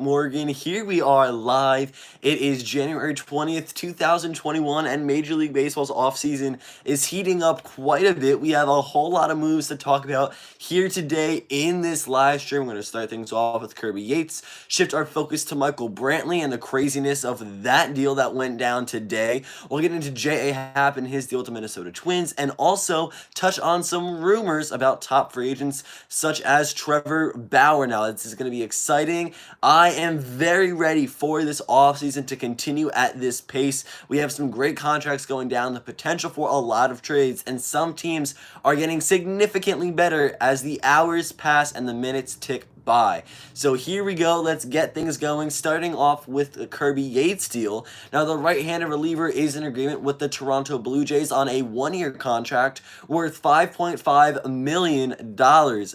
Morgan. Here we are live. It is January 20th, 2021, and Major League Baseball's offseason is heating up quite a bit. We have a whole lot of moves to talk about here today in this live stream. We're going to start things off with Kirby Yates, shift our focus to Michael Brantley and the craziness of that deal that went down today. We'll get into J.A. Happ and his deal to Minnesota Twins, and also touch on some rumors about top free agents such as Trevor Ballard. Now, this is going to be exciting. I am very ready for this offseason to continue at this pace. We have some great contracts going down, the potential for a lot of trades, and some teams are getting significantly better as the hours pass and the minutes tick by. So here we go. Let's get things going, starting off with the Kirby Yates deal. Now, the right-handed reliever is in agreement with the Toronto Blue Jays on a one-year contract worth $5.5 million.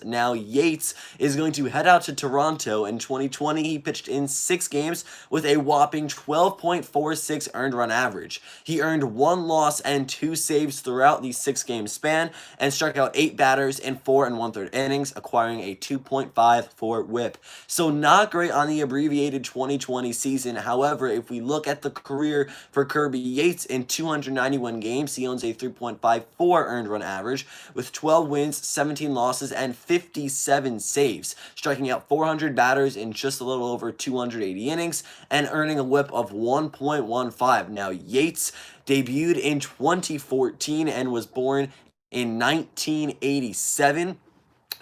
Now, Yates is going to head out to Toronto. In 2020, he pitched in 6 games with a whopping 12.46 earned run average. He earned 1 loss and 2 saves throughout the 6-game span and struck out 8 batters in 4 1/3 innings, acquiring a 2.54 whip. So not great on the abbreviated 2020 season. However, if we look at the career for Kirby Yates in 291 games, he owns a 3.54 earned run average with 12 wins, 17 losses, and 57 saves, striking out 400 batters in just a little over 280 innings and earning a whip of 1.15. Now, Yates debuted in 2014 and was born in 1987.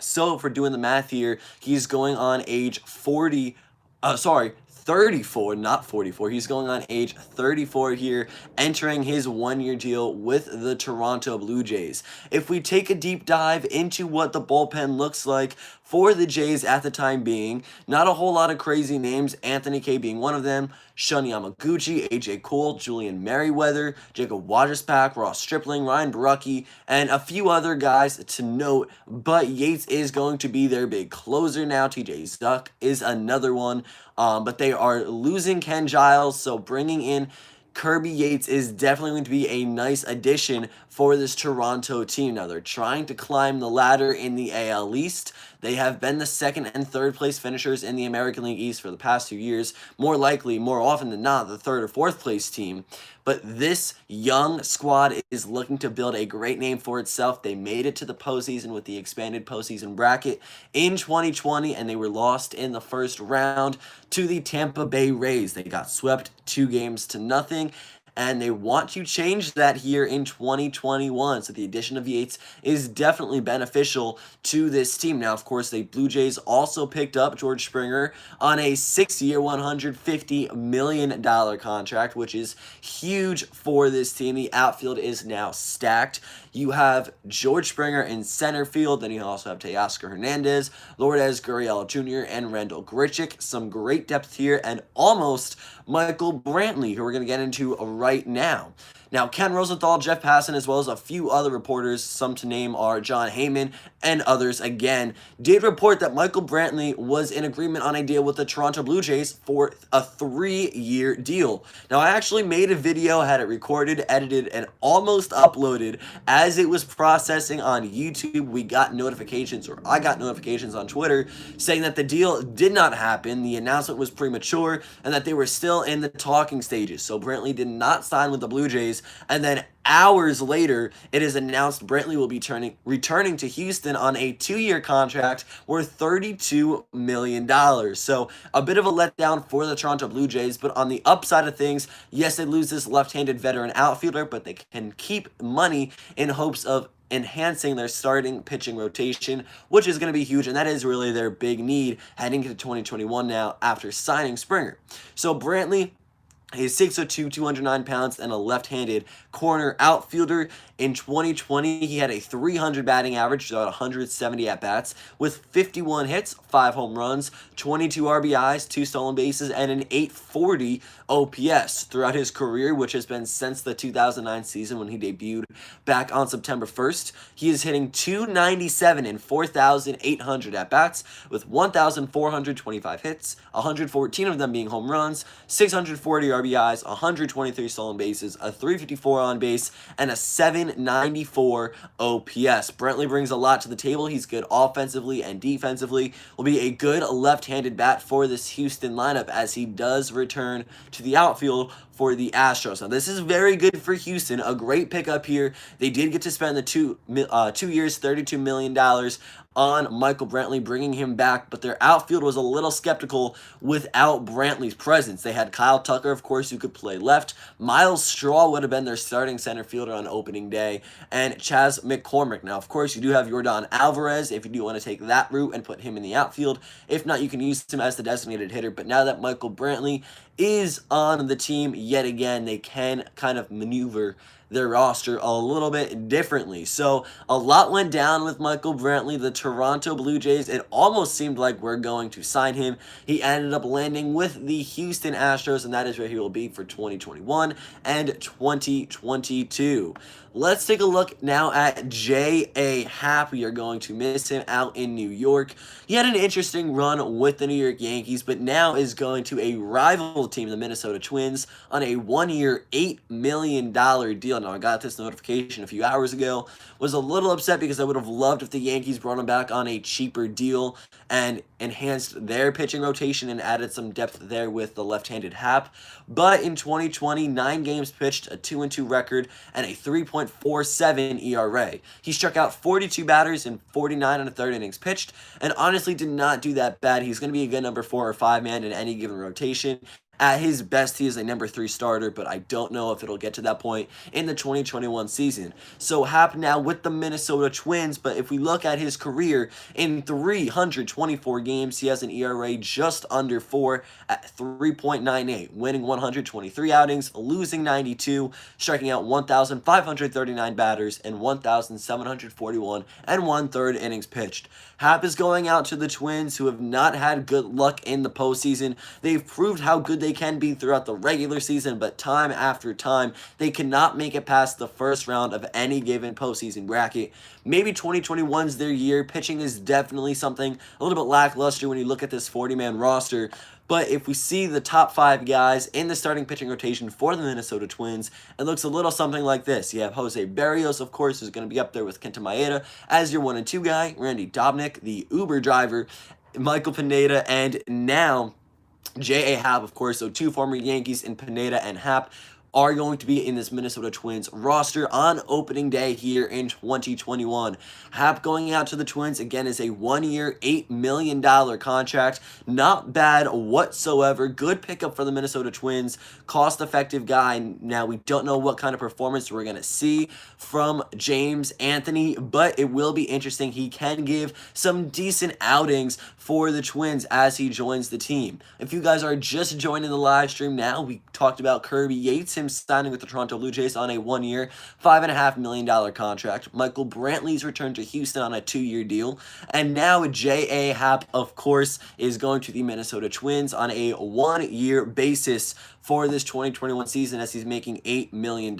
So, if we're doing the math here, he's going on age 34, not 44. He's going on age 34 here, entering his one-year deal with the Toronto Blue Jays. If we take a deep dive into what the bullpen looks like for the Jays at the time being, not a whole lot of crazy names, Anthony K being one of them, Shun Yamaguchi, AJ Cole, Julian Merriweather, Jacob Wagerspack, Ross Stripling, Ryan Barucki, and a few other guys to note, but Yates is going to be their big closer now. TJ Zuck is another one, but they are losing Ken Giles, so bringing in Kirby Yates is definitely going to be a nice addition for this Toronto team. Now, they're trying to climb the ladder in the AL East. They have been the 2nd and 3rd place finishers in the American League East for the past 2 years. More likely, more often than not, the 3rd or 4th place team. But this young squad is looking to build a great name for itself. They made it to the postseason with the expanded postseason bracket in 2020, and they were lost in the first round to the Tampa Bay Rays. They got swept 2-0, and they want to change that here in 2021. So the addition of Yates is definitely beneficial to this team. Now, of course, the Blue Jays also picked up George Springer on a 6-year, $150 million contract, which is huge for this team. The outfield is now stacked. You have George Springer in center field. Then you also have Teoscar Hernandez, Lourdes Gurriel Jr., and Randall Grichuk. Some great depth here, and almost Michael Brantley, who we're going to get into right now. Now, Ken Rosenthal, Jeff Passan, as well as a few other reporters, some to name are John Heyman and others again, did report that Michael Brantley was in agreement on a deal with the Toronto Blue Jays for a 3-year deal. Now, I actually made a video, had it recorded, edited, and almost uploaded as it was processing on YouTube. We got notifications, or I got notifications on Twitter, saying that the deal did not happen, the announcement was premature, and that they were still in the talking stages. So Brantley did not sign with the Blue Jays. And then hours later, it is announced Brantley will be returning to Houston on a 2-year contract worth $32 million. So a bit of a letdown for the Toronto Blue Jays, but on the upside of things, yes, they lose this left-handed veteran outfielder, but they can keep money in hopes of enhancing their starting pitching rotation, which is going to be huge, and that is really their big need heading into 2021 now after signing Springer. So Brantley, he's 6'2", 209 pounds, and a left-handed corner outfielder. In 2020, he had a 300 batting average, about 170 at-bats, with 51 hits, 5 home runs, 22 RBIs, 2 stolen bases, and an 840 OPS throughout his career, which has been since the 2009 season when he debuted back on September 1st. He is hitting .297 in 4,800 at-bats, with 1,425 hits, 114 of them being home runs, 640 RBIs, 123 stolen bases, a 354 on base, and a 794 OPS. Brantley brings a lot to the table. He's good offensively and defensively. Will be a good left-handed bat for this Houston lineup as he does return to the outfield for the Astros. Now, this is very good for Houston. A great pickup here. They did get to spend the 2 years, $32 million on Michael Brantley, bringing him back, but their outfield was a little skeptical without Brantley's presence. They had Kyle Tucker, of course, who could play left. Miles Straw would have been their starting center fielder on opening day, and Chas McCormick. Now, of course, you do have Yordan Alvarez if you do want to take that route and put him in the outfield. If not, you can use him as the designated hitter, but now that Michael Brantley is on the team yet again, they can kind of maneuver their roster a little bit differently. So a lot went down with Michael Brantley. The Toronto Blue Jays, it almost seemed like we're going to sign him. He ended up landing with the Houston Astros, and that is where he will be for 2021 and 2022. Let's take a look now at J.A. Happ. We are going to miss him out in New York. He had an interesting run with the New York Yankees, but now is going to a rival team, the Minnesota Twins, on a one-year, $8 million deal. Now, I got this notification a few hours ago. Was a little upset because I would have loved if the Yankees brought him back on a cheaper deal and enhanced their pitching rotation and added some depth there with the left-handed Happ. But in 2020, 9 games pitched, a 2-2 record, and a 3.47 ERA. He struck out 42 batters in 49 and a third innings pitched, and honestly did not do that bad. He's going to be a good number 4 or 5 man in any given rotation. At his best, he is a number 3 starter, but I don't know if it'll get to that point in the 2021 season. So Happ now with the Minnesota Twins, but if we look at his career, in 324 games, he has an ERA just under 4 at 3.98, winning 123 outings, losing 92, striking out 1,539 batters, and 1,741 and 1/3 innings pitched. Happ is going out to the Twins, who have not had good luck in the postseason. They've proved how good they can be throughout the regular season, but time after time, they cannot make it past the first round of any given postseason bracket. Maybe 2021's their year. Pitching is definitely something a little bit lackluster when you look at this 40-man roster. But if we see the top 5 guys in the starting pitching rotation for the Minnesota Twins, it looks a little something like this. You have Jose Berrios, of course, who's going to be up there with Kenta Maeda as your 1 and 2 guy, Randy Dobnak, the Uber driver, Michael Pineda, and now J.A. Happ, of course. So 2 former Yankees in Pineda and Happ are going to be in this Minnesota Twins roster on opening day here in 2021. Happ going out to the Twins, again, is a 1-year, $8 million contract. Not bad whatsoever. Good pickup for the Minnesota Twins. Cost-effective guy. Now, we don't know what kind of performance we're going to see from James Anthony, but it will be interesting. He can give some decent outings for the Twins as he joins the team. If you guys are just joining the live stream now, we talked about Kirby Yates, him signing with the Toronto Blue Jays on a 1-year, $5.5 million contract. Michael Brantley's return to Houston on a 2-year deal. And now J.A. Happ, of course, is going to the Minnesota Twins on a 1-year basis for this 2021 season as he's making $8 million.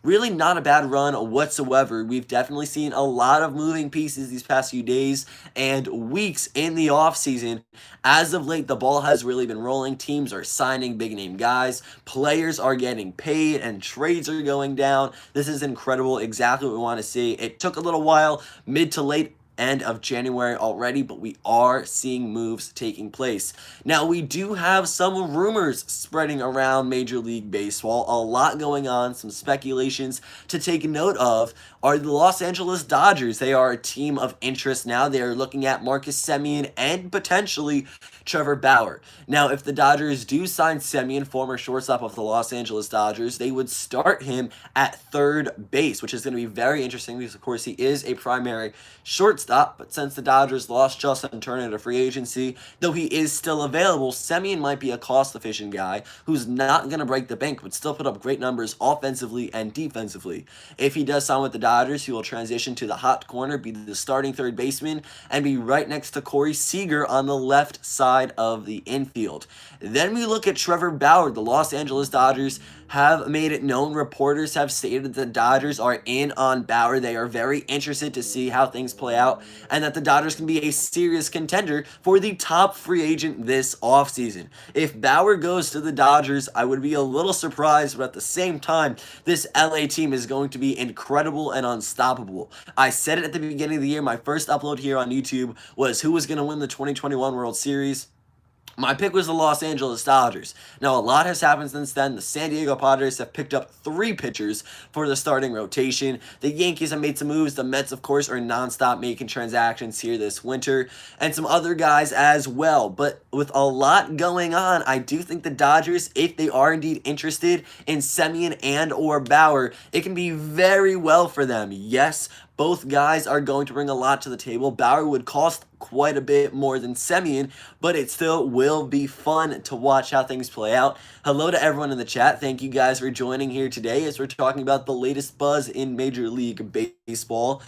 Really not a bad run whatsoever. We've definitely seen a lot of moving pieces these past few days and weeks in the offseason. As of late, the ball has really been rolling. Teams are signing big-name guys. Players are getting paid and trades are going down. This is incredible. Exactly what we want to see. It took a little while, mid to late end of January already, but we are seeing moves taking place. Now, we do have some rumors spreading around Major League Baseball. A lot going on, some speculations to take note of are the Los Angeles Dodgers. They are a team of interest now. They are looking at Marcus Semien and potentially Trevor Ballard. Now, if the Dodgers do sign Semien, former shortstop of the Los Angeles Dodgers, they would start him at third base, which is going to be very interesting because, of course, he is a primary shortstop. But since the Dodgers lost Justin Turner to free agency, though he is still available, Semien might be a cost-efficient guy who's not going to break the bank, but still put up great numbers offensively and defensively. If he does sign with the Dodgers, he will transition to the hot corner, be the starting third baseman, and be right next to Corey Seager on the left side side of the infield. Then we look at Trevor Ballard. The Los Angeles Dodgers have made it known. Reporters have stated that the Dodgers are in on Ballard. They are very interested to see how things play out and that the Dodgers can be a serious contender for the top free agent this offseason. If Ballard goes to the Dodgers, I would be a little surprised, but at the same time, this LA team is going to be incredible and unstoppable. I said it at the beginning of the year. My first upload here on YouTube was who was going to win the 2021 World Series. My pick was the Los Angeles Dodgers. Now, a lot has happened since then. The San Diego Padres have picked up 3 pitchers for the starting rotation. The Yankees have made some moves. The Mets, of course, are nonstop making transactions here this winter. And some other guys as well. But with a lot going on, I do think the Dodgers, if they are indeed interested in Semien and or Bauer, it can be very well for them. Yes, both guys are going to bring a lot to the table. Bauer would cost quite a bit more than Semien, but it still will be fun to watch how things play out. Hello to everyone in the chat. Thank you guys for joining here today as we're talking about the latest buzz in Major League Baseball.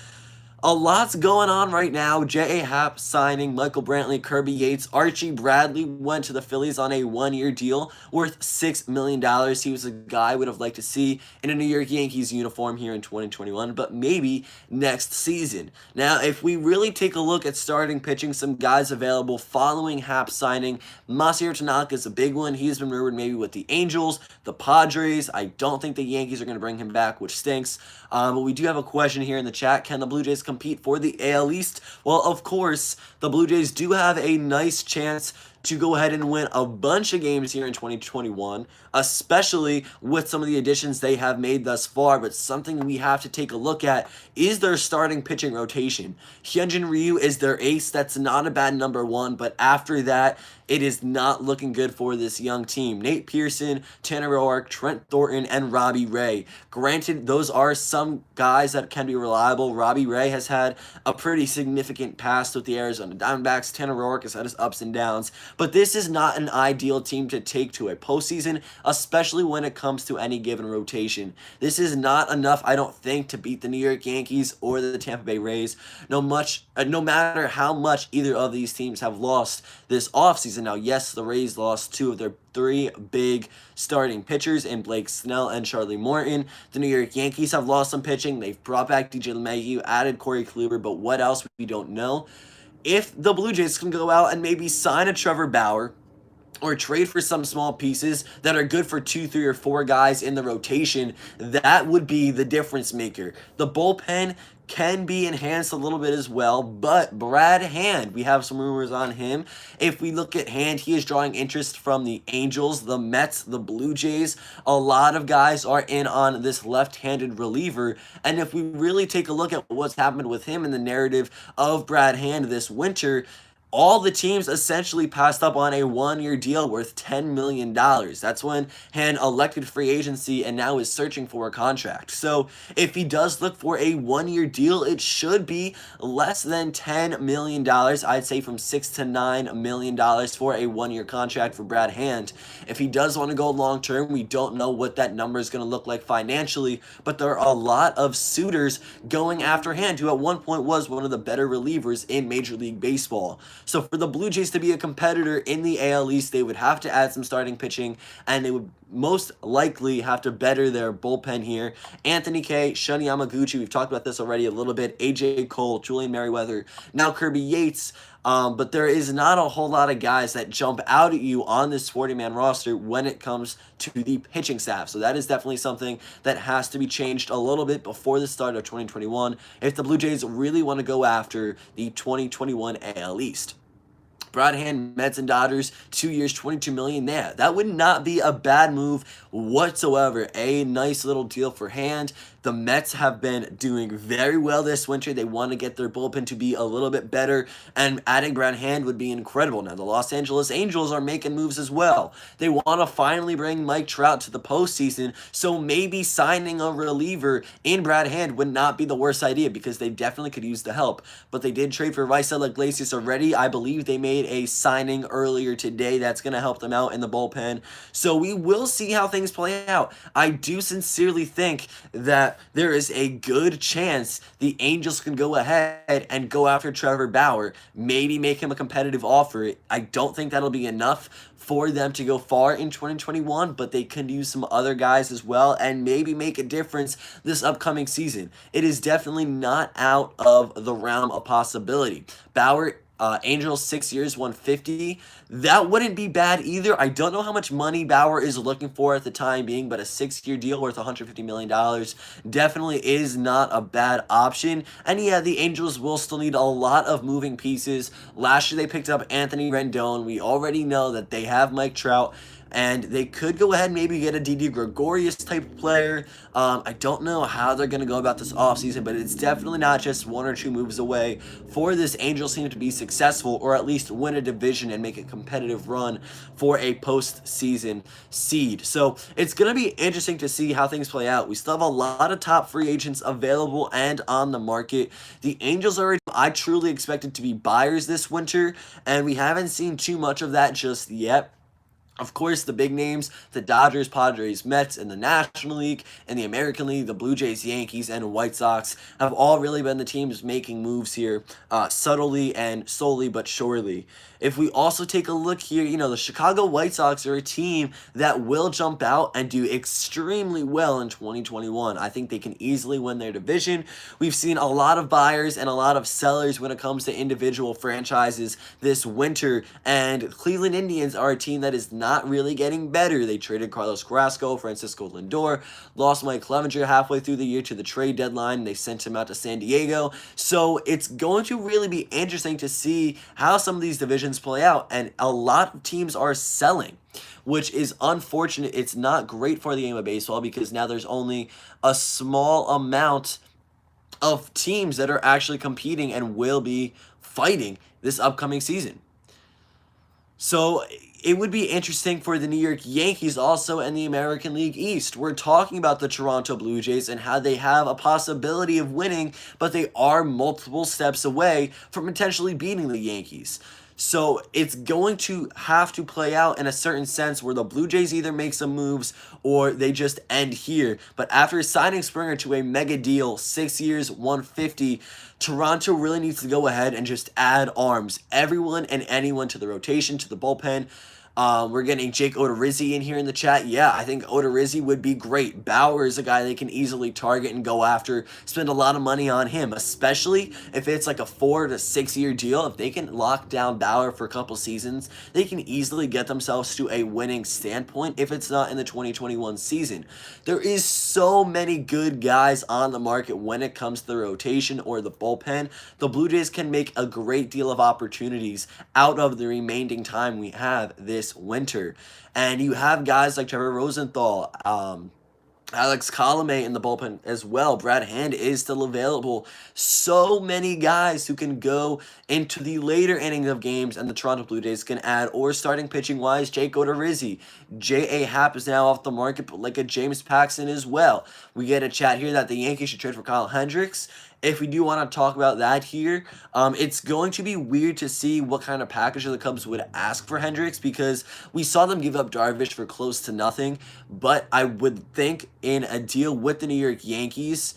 A lot's going on right now. J.A. Happ signing, Michael Brantley, Kirby, Yates, Archie Bradley went to the Phillies on a 1-year deal worth $6 million. He was a guy I would have liked to see in a New York Yankees uniform here in 2021, but maybe next season. Now, if we really take a look at starting pitching, some guys available following Happ signing, Masahiro Tanaka is a big one. He's been rumored maybe with the Angels, the Padres. I don't think the Yankees are going to bring him back, which stinks. But we do have a question here in the chat. Can the Blue Jays compete for the AL East? Well, of course, the Blue Jays do have a nice chance to go ahead and win a bunch of games here in 2021, especially with some of the additions they have made thus far. But something we have to take a look at is their starting pitching rotation. Hyunjin Ryu is their ace. That's not a bad number 1, but after that, it is not looking good for this young team. Nate Pearson, Tanner Roark, Trent Thornton, and Robbie Ray. Granted, those are some guys that can be reliable. Robbie Ray has had a pretty significant past with the Arizona Diamondbacks. Tanner Roark has had his ups and downs. But this is not an ideal team to take to a postseason, especially when it comes to any given rotation. This is not enough, I don't think, to beat the New York Yankees or the Tampa Bay Rays, no matter how much either of these teams have lost this offseason. Now, yes, the Rays lost 2 of their 3 big starting pitchers in Blake Snell and Charlie Morton. The New York Yankees have lost some pitching. They've brought back DJ LeMahieu, added Corey Kluber, but what else we don't know. If the Blue Jays can go out and maybe sign a Trevor Bauer or trade for some small pieces that are good for 2, 3, or 4 guys in the rotation, that would be the difference maker. The bullpen can be enhanced a little bit as well, but Brad Hand, we have some rumors on him. If we look at Hand, he is drawing interest from the Angels, the Mets, the Blue Jays. A lot of guys are in on this left-handed reliever, and if we really take a look at what's happened with him in the narrative of Brad Hand this winter, all the teams essentially passed up on a 1-year deal worth $10 million. That's when Hand elected free agency and now is searching for a contract. So if he does look for a 1-year deal, it should be less than $10 million. I'd say from $6 to $9 million for a 1-year contract for Brad Hand. If he does want to go long-term, we don't know what that number is going to look like financially, but there are a lot of suitors going after Hand, who at one point was one of the better relievers in Major League Baseball. So for the Blue Jays to be a competitor in the AL East, they would have to add some starting pitching, and they would most likely have to better their bullpen here. Anthony Kay, Shun Yamaguchi, we've talked about this already a little bit, AJ Cole, Julian Merriweather, now Kirby Yates, but there is not a whole lot of guys that jump out at you on this 40-man roster when it comes to the pitching staff. So that is definitely something that has to be changed a little bit before the start of 2021 if the Blue Jays really want to go after the 2021 AL East. Brad Hand, Mets and Dodgers, 2 years, $22 million. Yeah, that would not be a bad move whatsoever. A nice little deal for Hand. The Mets have been doing very well this winter. They want to get their bullpen to be a little bit better, and adding Brad Hand would be incredible. Now, the Los Angeles Angels are making moves as well. They want to finally bring Mike Trout to the postseason, so maybe signing a reliever in Brad Hand would not be the worst idea because they definitely could use the help. But they did trade for Raisel Iglesias already. I believe they made a signing earlier today that's going to help them out in the bullpen. So we will see how things play out. I do sincerely think that that there is a good chance the Angels can go ahead and go after Trevor Ballard, maybe make him a competitive offer. I don't think that'll be enough for them to go far in 2021, but they can use some other guys as well and maybe make a difference this upcoming season. It is definitely not out of the realm of possibility. Ballard, Angels 6 years, 150. That wouldn't be bad either. I don't know how much money Bauer is looking for at the time being, but a 6-year deal worth $150 million definitely is not a bad option. And yeah, the Angels will still need a lot of moving pieces. Last year they picked up Anthony Rendon. We already know that they have Mike Trout, and they could go ahead and maybe get a Didi Gregorius type of player. I don't know how they're going to go about this offseason, but it's definitely not just 1 or 2 moves away for this Angels team to be successful, or at least win a division and make a competitive run for a postseason seed. So it's going to be interesting to see how things play out. We still have a lot of top free agents available and on the market. The Angels are, I truly expected to be buyers this winter, and we haven't seen too much of that just yet. Of course, the big names, the Dodgers, Padres, Mets in the National League, and the American League, the Blue Jays, Yankees, and White Sox have all really been the teams making moves here, subtly and slowly but surely. If we also take a look here, the Chicago White Sox are a team that will jump out and do extremely well in 2021. I think they can easily win their division. We've seen a lot of buyers and a lot of sellers when it comes to individual franchises this winter, and Cleveland Indians are a team that is not really getting better. They traded Carlos Carrasco, Francisco Lindor, lost Mike Clevenger halfway through the year to the trade deadline, and they sent him out to San Diego. So it's going to really be interesting to see how some of these divisions play out, and a lot of teams are selling, which is unfortunate. It's not great for the game of baseball because now there's only a small amount of teams that are actually competing and will be fighting this upcoming season. So it would be interesting for the New York Yankees also in the American League East. We're talking about the Toronto Blue Jays and how they have a possibility of winning, but they are multiple steps away from potentially beating the Yankees. So it's going to have to play out in a certain sense where the Blue Jays either make some moves or they just end here. But after signing Springer to a mega deal, 6 years, 150, Toronto really needs to go ahead and just add arms. Everyone and anyone to the rotation, to the bullpen. We're getting Jake Odorizzi in here in the chat. Yeah, I think Odorizzi would be great. Bauer is a guy they can easily target and go after. Spend a lot of money on him, especially if it's like a 4 to 6 year deal. If they can lock down Bauer for a couple seasons, they can easily get themselves to a winning standpoint if it's not in the 2021 season. There is so many good guys on the market when it comes to the rotation or the bullpen. The Blue Jays can make a great deal of opportunities out of the remaining time we have this winter. And you have guys like Trevor Rosenthal, Alex Colomé in the bullpen as well. Brad Hand is still available. So many guys who can go into the later innings of games, and the Toronto Blue Jays can add, or starting pitching wise, Jake Odorizzi. J.A. Happ is now off the market, but like a James Paxton as well. We get a chat here that the Yankees should trade for Kyle Hendricks. If we do want to talk about that here, it's going to be weird to see what kind of package the Cubs would ask for Hendricks, because we saw them give up Darvish for close to nothing. But I would think in a deal with the New York Yankees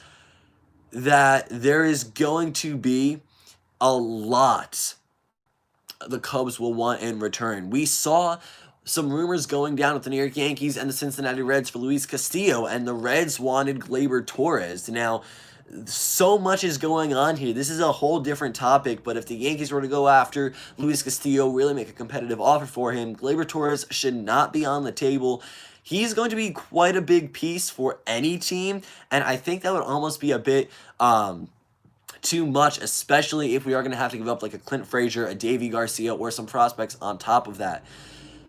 that there is going to be a lot the Cubs will want in return. We saw some rumors going down with the New York Yankees and the Cincinnati Reds for Luis Castillo, and the Reds wanted Gleyber Torres. Now, so much is going on here. This is a whole different topic, but if the Yankees were to go after Luis Castillo, really make a competitive offer for him, Gleyber Torres should not be on the table. He's going to be quite a big piece for any team, and I think that would almost be a bit too much, especially if we are going to have to give up like a Clint Frazier, a Davy Garcia, or some prospects on top of that.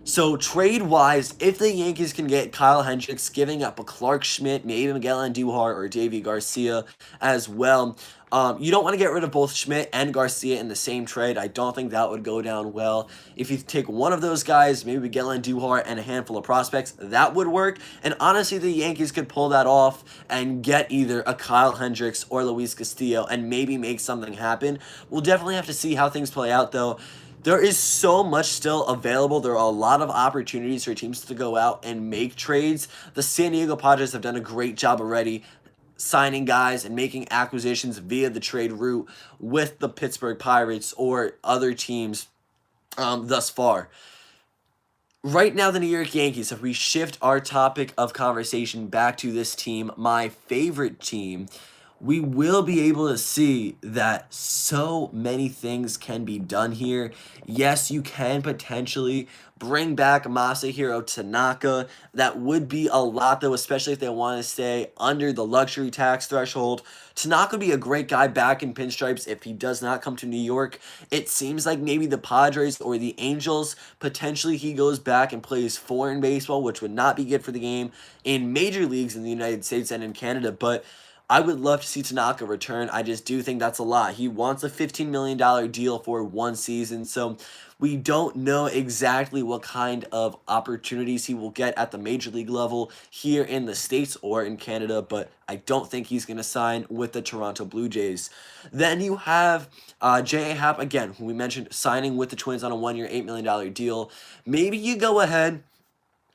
So trade-wise, if the Yankees can get Kyle Hendricks, giving up a Clark Schmidt, maybe Miguel Andujar or Davy Garcia as well. You don't want to get rid of both Schmidt and Garcia in the same trade. I don't think that would go down well. If you take one of those guys, maybe Miguel Andujar and a handful of prospects, that would work. And honestly, the Yankees could pull that off and get either a Kyle Hendricks or Luis Castillo and maybe make something happen. We'll definitely have to see how things play out, though. There is so much still available. There are a lot of opportunities for teams to go out and make trades. The San Diego Padres have done a great job already signing guys and making acquisitions via the trade route with the Pittsburgh Pirates or other teams thus far. Right now, the New York Yankees, if we shift our topic of conversation back to this team, my favorite team, we will be able to see that so many things can be done here. Yes, you can potentially bring back Masahiro Tanaka. That would be a lot, though, especially if they want to stay under the luxury tax threshold. Tanaka would be a great guy back in pinstripes if he does not come to New York. It seems like maybe the Padres or the Angels, potentially he goes back and plays foreign baseball, which would not be good for the game in major leagues in the United States and in Canada, but I would love to see Tanaka return. I just do think that's a lot. He wants a $15 million deal for one season, so we don't know exactly what kind of opportunities he will get at the major league level here in the States or in Canada, but I don't think he's going to sign with the Toronto Blue Jays. Then you have J.A. Happ, again, who we mentioned, signing with the Twins on a one-year, $8 million deal. Maybe you go ahead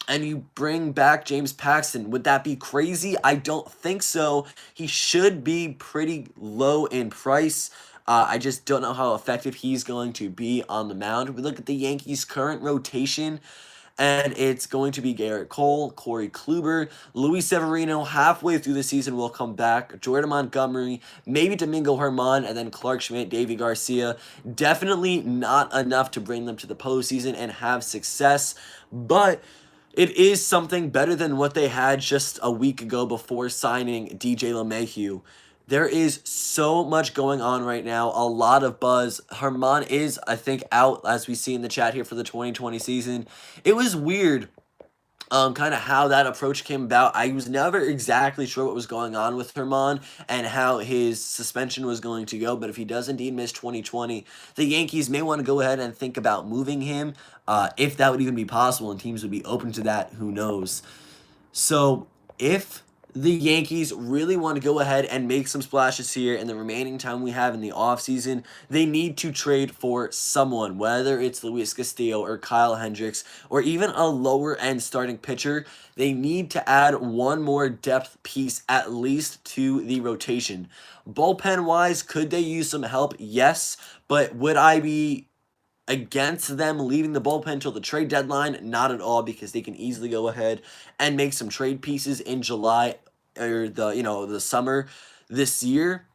and you bring back James Paxton. Would that be crazy? I don't think so. He should be pretty low in price. I just don't know how effective he's going to be on the mound. We look at the Yankees' current rotation, and it's going to be Garrett Cole, Corey Kluber, Luis Severino halfway through the season will come back, Jordan Montgomery, maybe Domingo Germán, and then Clark Schmidt, Davy Garcia. Definitely not enough to bring them to the postseason and have success, but it is something better than what they had just a week ago before signing DJ LeMahieu. There is so much going on right now, a lot of buzz. Germán is, I think, out, as we see in the chat here, for the 2020 season. It was weird kind of how that approach came about. I was never exactly sure what was going on with Germán and how his suspension was going to go, but if he does indeed miss 2020, the Yankees may want to go ahead and think about moving him, if that would even be possible, and teams would be open to that, who knows. So if the Yankees really want to go ahead and make some splashes here in the remaining time we have in the offseason, they need to trade for someone, whether it's Luis Castillo or Kyle Hendricks or even a lower-end starting pitcher. They need to add one more depth piece at least to the rotation. Bullpen-wise, could they use some help? Yes, but would I be against them leaving the bullpen till the trade deadline? Not at all, because they can easily go ahead and make some trade pieces in July or the summer this year.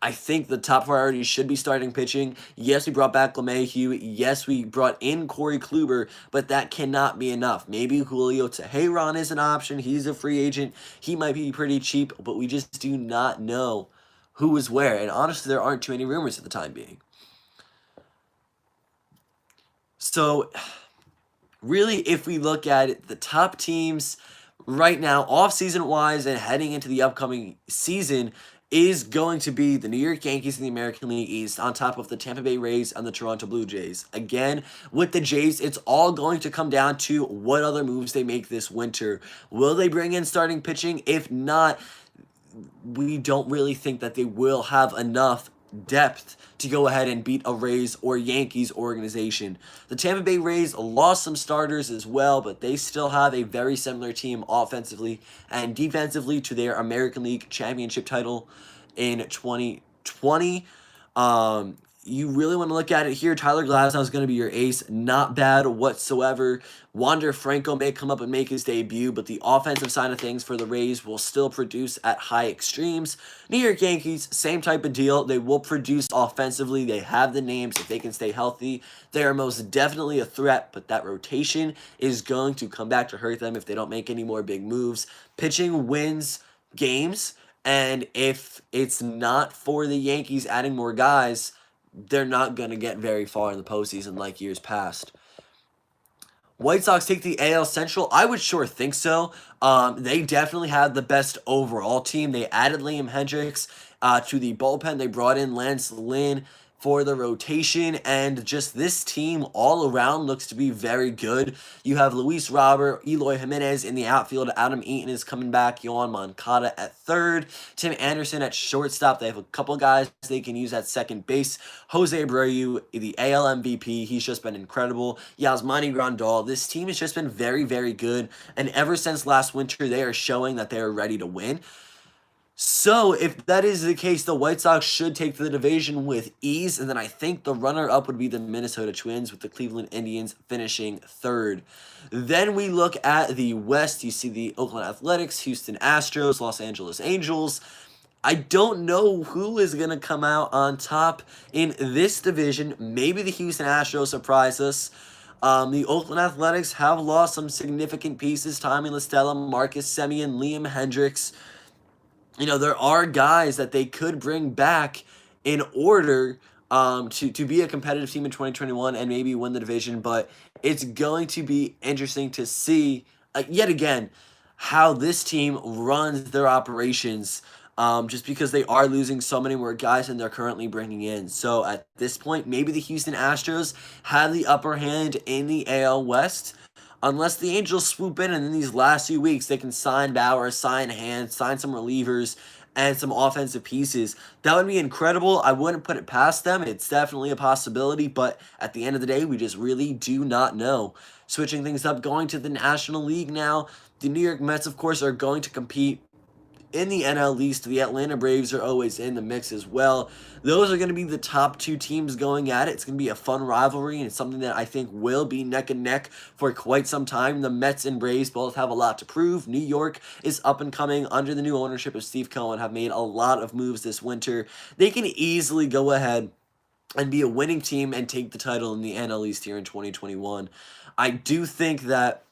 I think the top priority should be starting pitching. Yes, we brought back LeMahieu. Yes, we brought in Corey Kluber, but that cannot be enough. Maybe Julio Teheran is an option. He's a free agent. He might be pretty cheap, but we just do not know who is where. And honestly, there aren't too many rumors at the time being. So, really, if we look at it, the top teams right now, off-season-wise and heading into the upcoming season, is going to be the New York Yankees in the American League East on top of the Tampa Bay Rays and the Toronto Blue Jays. Again, with the Jays, it's all going to come down to what other moves they make this winter. Will they bring in starting pitching? If not, we don't really think that they will have enough depth to go ahead and beat a Rays or Yankees organization. The Tampa Bay Rays lost some starters as well, but they still have a very similar team offensively and defensively to their American League Championship title in 2020. You really want to look at it here. Tyler Glasnow is going to be your ace. Not bad whatsoever. Wander Franco may come up and make his debut, but the offensive side of things for the Rays will still produce at high extremes. New York Yankees, same type of deal. They will produce offensively. They have the names. If they can stay healthy, they are most definitely a threat, but that rotation is going to come back to hurt them if they don't make any more big moves. Pitching wins games, and if it's not for the Yankees adding more guys, they're not going to get very far in the postseason like years past. White Sox take the AL Central. I would sure think so. They definitely have the best overall team. They added Liam Hendricks to the bullpen. They brought in Lance Lynn for the rotation, and just this team all around looks to be very good. You have Luis Robert, Eloy Jimenez in the outfield. Adam Eaton is coming back. Yohan Moncada at third. Tim Anderson at shortstop. They have a couple guys they can use at second base. Jose Abreu, the AL MVP. He's just been incredible. Yasmani Grandal. This team has just been very, very good, and ever since last winter, they are showing that they are ready to win. So, if that is the case, the White Sox should take the division with ease, and then I think the runner-up would be the Minnesota Twins, with the Cleveland Indians finishing third. Then we look at the West. You see the Oakland Athletics, Houston Astros, Los Angeles Angels. I don't know who is going to come out on top in this division. Maybe the Houston Astros surprise us. The Oakland Athletics have lost some significant pieces. Tommy La Stella, Marcus Semien, Liam Hendricks. There are guys that they could bring back in order to be a competitive team in 2021 and maybe win the division. But it's going to be interesting to see, yet again, how this team runs their operations, just because they are losing so many more guys than they're currently bringing in. So at this point, maybe the Houston Astros have the upper hand in the AL West. Unless the Angels swoop in and in these last few weeks they can sign Bauer, sign Hand, sign some relievers, and some offensive pieces. That would be incredible. I wouldn't put it past them. It's definitely a possibility, but at the end of the day, we just really do not know. Switching things up, going to the National League now. The New York Mets, of course, are going to compete in the NL East. The Atlanta Braves are always in the mix as well. Those are going to be the top two teams going at it. It's going to be a fun rivalry, and it's something that I think will be neck and neck for quite some time. The Mets and Braves both have a lot to prove. New York is up and coming under the new ownership of Steve Cohen, have made a lot of moves this winter. They can easily go ahead and be a winning team and take the title in the NL East here in 2021. I do think that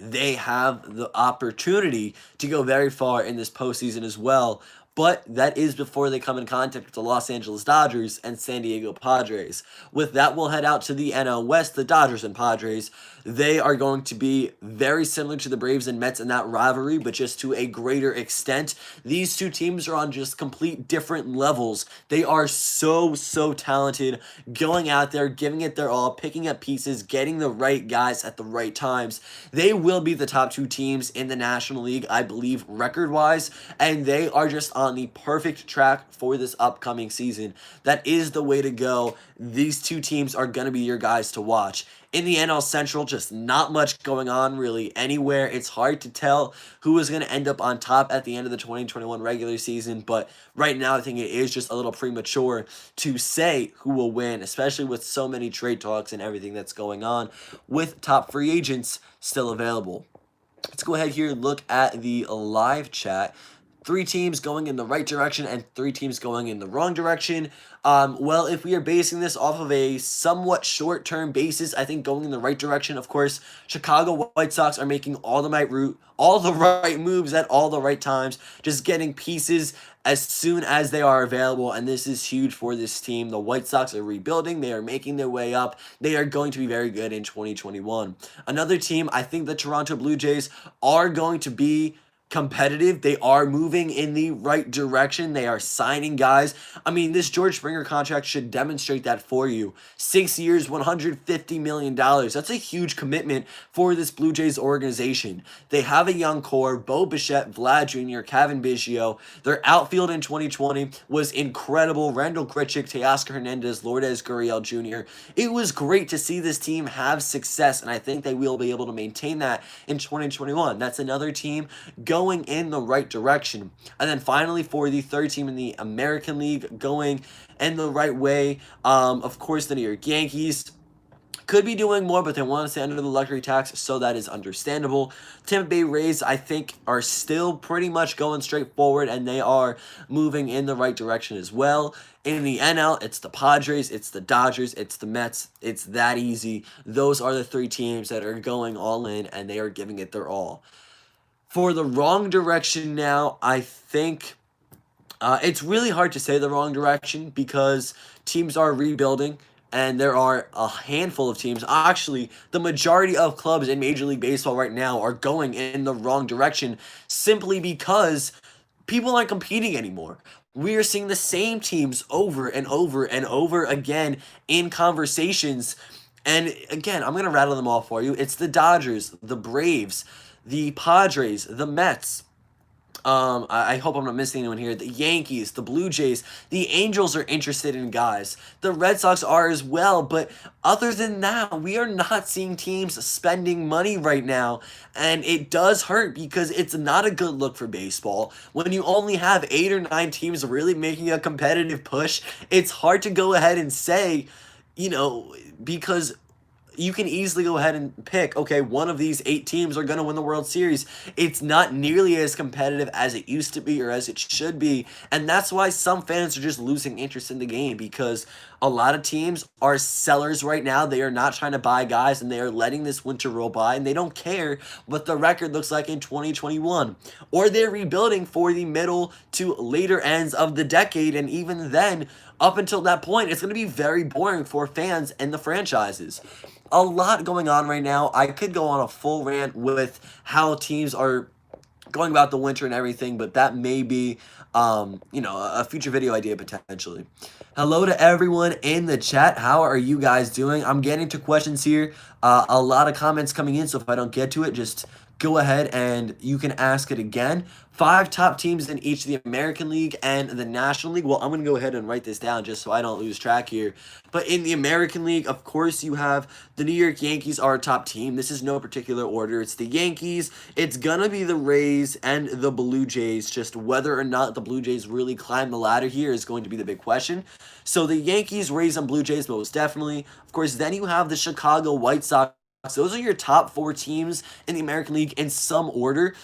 they have the opportunity to go very far in this postseason as well. But that is before they come in contact with the Los Angeles Dodgers and San Diego Padres. With that, we'll head out to the NL West, the Dodgers and Padres. They are going to be very similar to the Braves and Mets in that rivalry, but just to a greater extent. These two teams are on just complete different levels. They are so talented, going out there, giving it their all, picking up pieces, getting the right guys at the right times. They will be the top two teams in the National League, I believe, record-wise, and they are just on the perfect track for this upcoming season. That is the way to go. These two teams are going to be your guys to watch. In the NL Central, just not much going on really anywhere. It's hard to tell who is going to end up on top at the end of the 2021 regular season, but right now I think it is just a little premature to say who will win, especially with so many trade talks and everything that's going on with top free agents still available. Let's go ahead here and look at the live chat. 3 teams going in the right direction and 3 teams going in the wrong direction. Well, if we are basing this off of a somewhat short-term basis, I think going in the right direction, of course, Chicago White Sox are making all the right moves at all the right times, just getting pieces as soon as they are available, and this is huge for this team. The White Sox are rebuilding. They are making their way up. They are going to be very good in 2021. Another team, I think the Toronto Blue Jays are going to be competitive. They are moving in the right direction. They are signing guys. I mean, this George Springer contract should demonstrate that for you. 6 years, $150 million. That's a huge commitment for this Blue Jays organization. They have a young core, Bo Bichette, Vlad Jr., Kevin Biggio. Their outfield in 2020 was incredible. Randall Grichuk, Teoscar Hernandez, Lourdes Gurriel Jr. It was great to see this team have success, and I think they will be able to maintain that in 2021. That's another team going in the right direction. And then finally, for the third team in the American League, going in the right way, of course, the New York Yankees could be doing more, but they want to stay under the luxury tax, so that is understandable. Tampa Bay Rays, I think, are still pretty much going straight forward, and they are moving in the right direction as well. In the NL, it's the Padres, it's the Dodgers, it's the Mets. It's that easy. Those are the 3 teams that are going all in, and they are giving it their all. For the wrong direction now, I think it's really hard to say the wrong direction because teams are rebuilding and there are a handful of teams. Actually, the majority of clubs in Major League Baseball right now are going in the wrong direction simply because people aren't competing anymore. We are seeing the same teams over and over and over again in conversations. And again, I'm going to rattle them all for you. It's the Dodgers, the Braves, the Padres, the Mets. I hope I'm not missing anyone here. The Yankees, the Blue Jays, the Angels are interested in guys. The Red Sox are as well. But other than that, we are not seeing teams spending money right now. And it does hurt because it's not a good look for baseball. When you only have 8 or 9 teams really making a competitive push, it's hard to go ahead and say, because you can easily go ahead and pick, okay, one of these 8 teams are going to win the World Series. It's not nearly as competitive as it used to be or as it should be. And that's why some fans are just losing interest in the game, because a lot of teams are sellers right now. They are not trying to buy guys, and they are letting this winter roll by, and they don't care what the record looks like in 2021. Or they're rebuilding for the middle to later ends of the decade, and even then, up until that point, it's going to be very boring for fans and the franchises. A lot going on right now. I could go on a full rant with how teams are going about the winter and everything, but that may be, a future video idea potentially. Hello to everyone in the chat. How are you guys doing? I'm getting to questions here. A lot of comments coming in, so if I don't get to it, just go ahead and you can ask it again. 5 top teams in each of the American League and the National League. Well, I'm going to go ahead and write this down just so I don't lose track here. But in the American League, of course, you have the New York Yankees are a top team. This is no particular order. It's the Yankees. It's going to be the Rays and the Blue Jays. Just whether or not the Blue Jays really climb the ladder here is going to be the big question. So the Yankees, Rays, and Blue Jays most definitely. Of course, then you have the Chicago White Sox. Those are your top 4 teams in the American League in some order.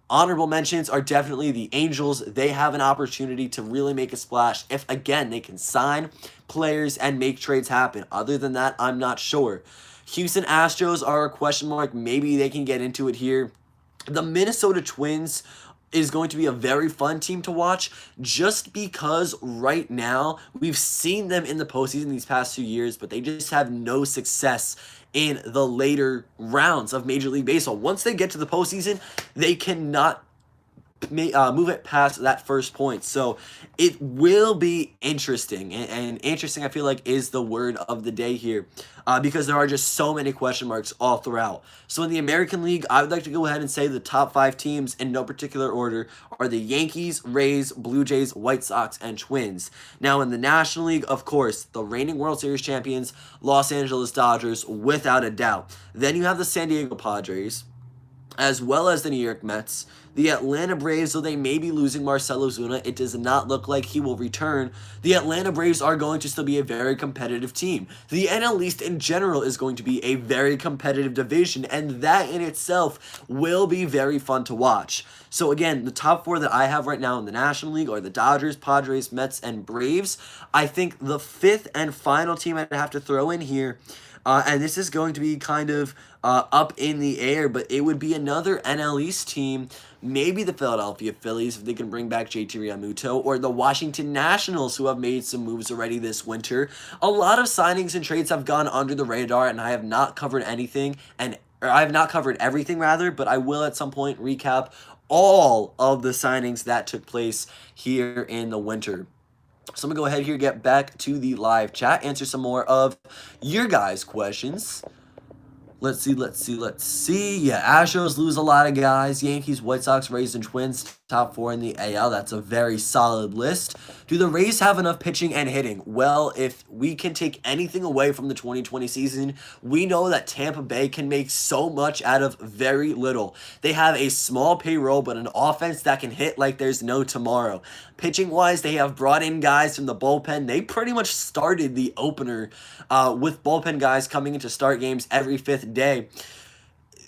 Honorable mentions are definitely the Angels. They have an opportunity to really make a splash if, again, they can sign players and make trades happen. Other than that, I'm not sure. Houston Astros are a question mark. Maybe they can get into it here. The Minnesota Twins is going to be a very fun team to watch, just because right now we've seen them in the postseason these past 2 years, but they just have no success in the later rounds of Major League Baseball. Once they get to the postseason, they cannot move it past that first point. So it will be interesting, and interesting, I feel like, is the word of the day here, because there are just so many question marks all throughout. So in the American League, I would like to go ahead and say the top 5 teams in no particular order are the Yankees, Rays, Blue Jays, White Sox, and Twins. Now in the National League, of course, the reigning World Series champions, Los Angeles Dodgers, without a doubt. Then you have the San Diego Padres, as well as the New York Mets. The Atlanta Braves, though they may be losing Marcell Ozuna, it does not look like he will return. The Atlanta Braves are going to still be a very competitive team. The NL East in general is going to be a very competitive division, and that in itself will be very fun to watch. So again, the top 4 that I have right now in the National League are the Dodgers, Padres, Mets, and Braves. I think the 5th and final team I'd have to throw in here, and this is going to be kind of up in the air, but it would be another NL East team, maybe the Philadelphia Phillies if they can bring back JT Realmuto, or the Washington Nationals, who have made some moves already this winter. A lot of signings and trades have gone under the radar, and I have not covered anything, or I have not covered everything rather, but I will at some point recap all of the signings that took place here in the winter. So I'm going to go ahead here, get back to the live chat, answer some more of your guys' questions. Let's see. Yeah, Astros lose a lot of guys. Yankees, White Sox, Rays, and Twins, top 4 in the AL. That's a very solid list. Do the Rays have enough pitching and hitting? Well, if we can take anything away from the 2020 season, we know that Tampa Bay can make so much out of very little. They have a small payroll, but an offense that can hit like there's no tomorrow. Pitching-wise, they have brought in guys from the bullpen. They pretty much started the opener with bullpen guys coming in to start games every 5th day.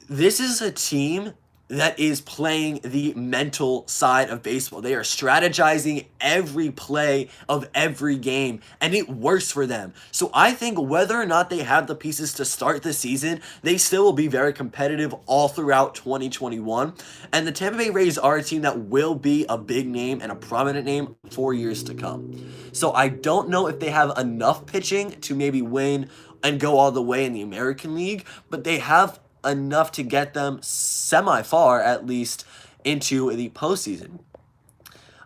This is a team that is playing the mental side of baseball. They are strategizing every play of every game, and it works for them. So I think whether or not they have the pieces to start the season, they still will be very competitive all throughout 2021. And the Tampa Bay Rays are a team that will be a big name and a prominent name for years to come. So I don't know if they have enough pitching to maybe win and go all the way in the American League, but they have enough to get them semi-far, at least, into the postseason.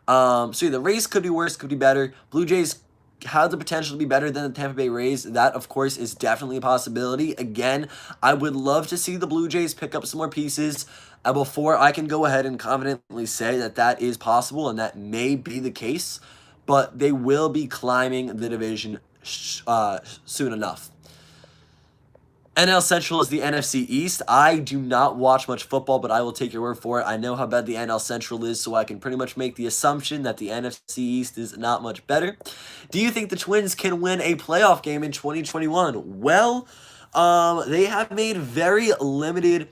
So the Rays could be worse, could be better. Blue Jays have the potential to be better than the Tampa Bay Rays. That, of course, is definitely a possibility. Again, I would love to see the Blue Jays pick up some more pieces before I can go ahead and confidently say that that is possible and that may be the case. But they will be climbing the division soon enough. NL Central is the NFC East. I do not watch much football, but I will take your word for it. I know how bad the NL Central is, so I can pretty much make the assumption that the NFC East is not much better. Do you think the Twins can win a playoff game in 2021? Well, they have made very limited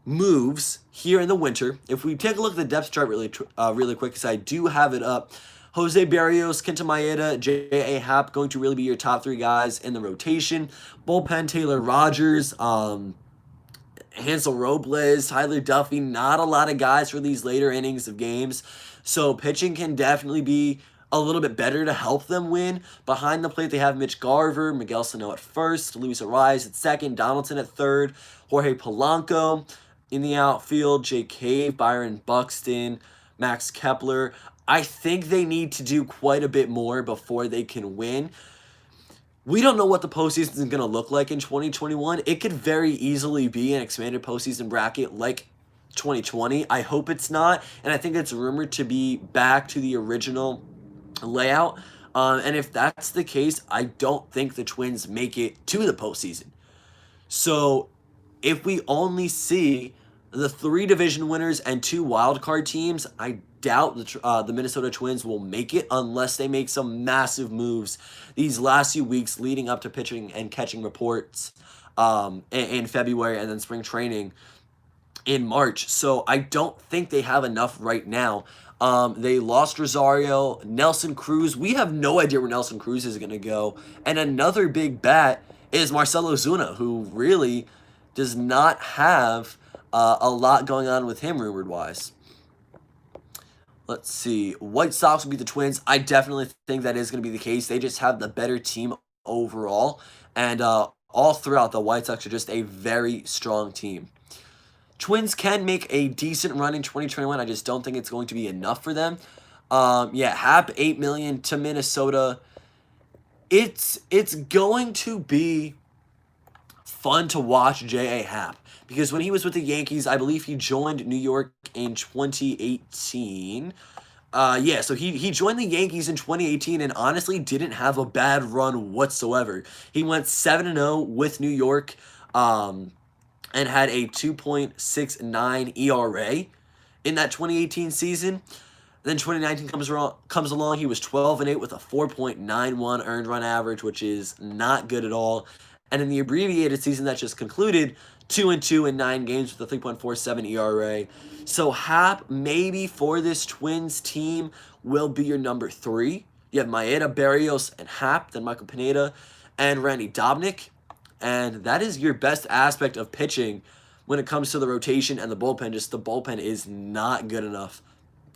moves here in the winter. If we take a look at the depth chart really quick, because I do have it up, Jose Barrios, Kenta Maeda, J.A. Happ going to really be your top three guys in the rotation. Bullpen, Taylor Rogers, Hansel Robles, Tyler Duffy, not a lot of guys for these later innings of games. So pitching can definitely be a little bit better to help them win. Behind the plate, they have Mitch Garver, Miguel Sano at first, Luis Arias at second, Donaldson at third, Jorge Polanco in the outfield, Jake Cave, Byron Buxton, Max Kepler. I think they need to do quite a bit more before they can win. We don't know what the postseason is going to look like in 2021. It could very easily be an expanded postseason bracket like 2020. I hope it's not, and I think it's rumored to be back to the original layout. And if that's the case, I don't think the Twins make it to the postseason. So if we only see the 3 division winners and 2 wildcard teams, I doubt the Minnesota Twins will make it unless they make some massive moves these last few weeks leading up to pitching and catching reports in February and then spring training in March. So I don't think they have enough right now. They lost Rosario, Nelson Cruz. We have no idea where Nelson Cruz is going to go. And another big bat is Marcelo Zuna, who really does not have a lot going on with him rumored-wise. Let's see. White Sox will be the Twins. I definitely think that is going to be the case. They just have the better team overall. And all throughout, the White Sox are just a very strong team. Twins can make a decent run in 2021. I just don't think it's going to be enough for them. Yeah, Happ, $8 million to Minnesota. It's going to be fun to watch J.A. Happ. Because when he was with the Yankees, I believe he joined New York in 2018. Yeah, so he joined the Yankees in 2018 and honestly didn't have a bad run whatsoever. He went 7-0 with New York and had a 2.69 ERA in that 2018 season. Then 2019 comes along. He was 12-8 with a 4.91 earned run average, which is not good at all. And in the abbreviated season that just concluded, 2-2 in 9 games with a 3.47 ERA. So Happ, maybe for this Twins team, will be your number 3. You have Maeda, Barrios, and Happ, then Michael Pineda, and Randy Dobnak. And that is your best aspect of pitching when it comes to the rotation and the bullpen. Just the bullpen is not good enough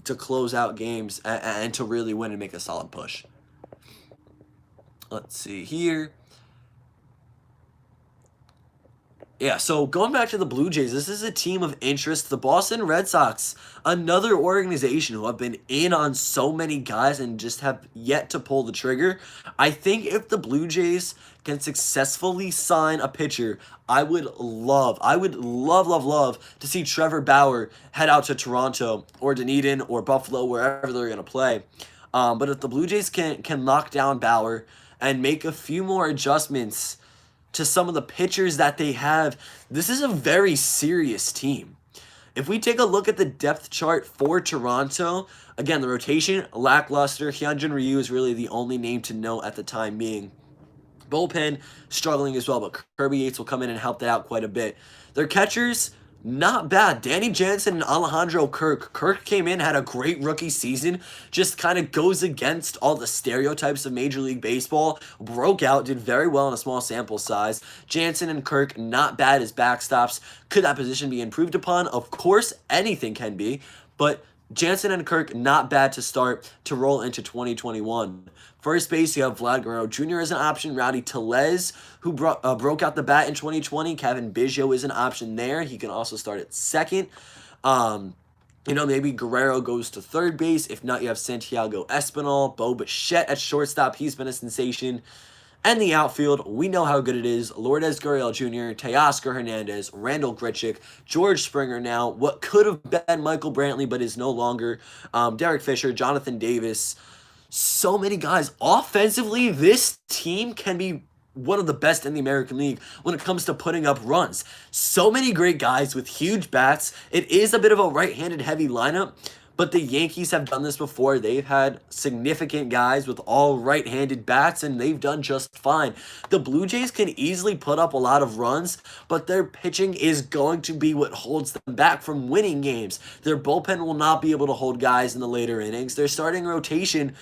to close out games and to really win and make a solid push. Let's see here. Yeah, so going back to the Blue Jays, this is a team of interest. The Boston Red Sox, another organization who have been in on so many guys and just have yet to pull the trigger. I think if the Blue Jays can successfully sign a pitcher, I would love to see Trevor Ballard head out to Toronto or Dunedin or Buffalo, wherever they're going to play. But if the Blue Jays can lock down Ballard and make a few more adjustments to some of the pitchers that they have, this is a very serious team. If we take a look at the depth chart for Toronto, again, the rotation, lackluster. Hyunjin Ryu is really the only name to know at the time being. Bullpen, struggling as well, but Kirby Yates will come in and help that out quite a bit. Their catchers, not bad. Danny Jensen and Alejandro Kirk. Kirk came in, had a great rookie season, just kind of goes against all the stereotypes of Major League Baseball, broke out, did very well in a small sample size. Jensen and Kirk, not bad as backstops. Could that position be improved upon? Of course, anything can be, but Jensen and Kirk, not bad to start to roll into 2021. First base, you have Vlad Guerrero Jr. as an option. Rowdy Tellez, who broke out the bat in 2020. Kevin Biggio is an option there. He can also start at second. Maybe Guerrero goes to third base. If not, you have Santiago Espinal, Bo Bichette at shortstop. He's been a sensation. And the outfield, we know how good it is. Lourdes Gurriel Jr., Teoscar Hernandez, Randall Grichuk, George Springer now, what could have been Michael Brantley but is no longer, Derek Fisher, Jonathan Davis. So many guys. Offensively, this team can be one of the best in the American League when it comes to putting up runs. So many great guys with huge bats. It is a bit of a right-handed heavy lineup, but the Yankees have done this before. They've had significant guys with all right-handed bats, and they've done just fine. The Blue Jays can easily put up a lot of runs, but their pitching is going to be what holds them back from winning games. Their bullpen will not be able to hold guys in the later innings. Their starting rotation,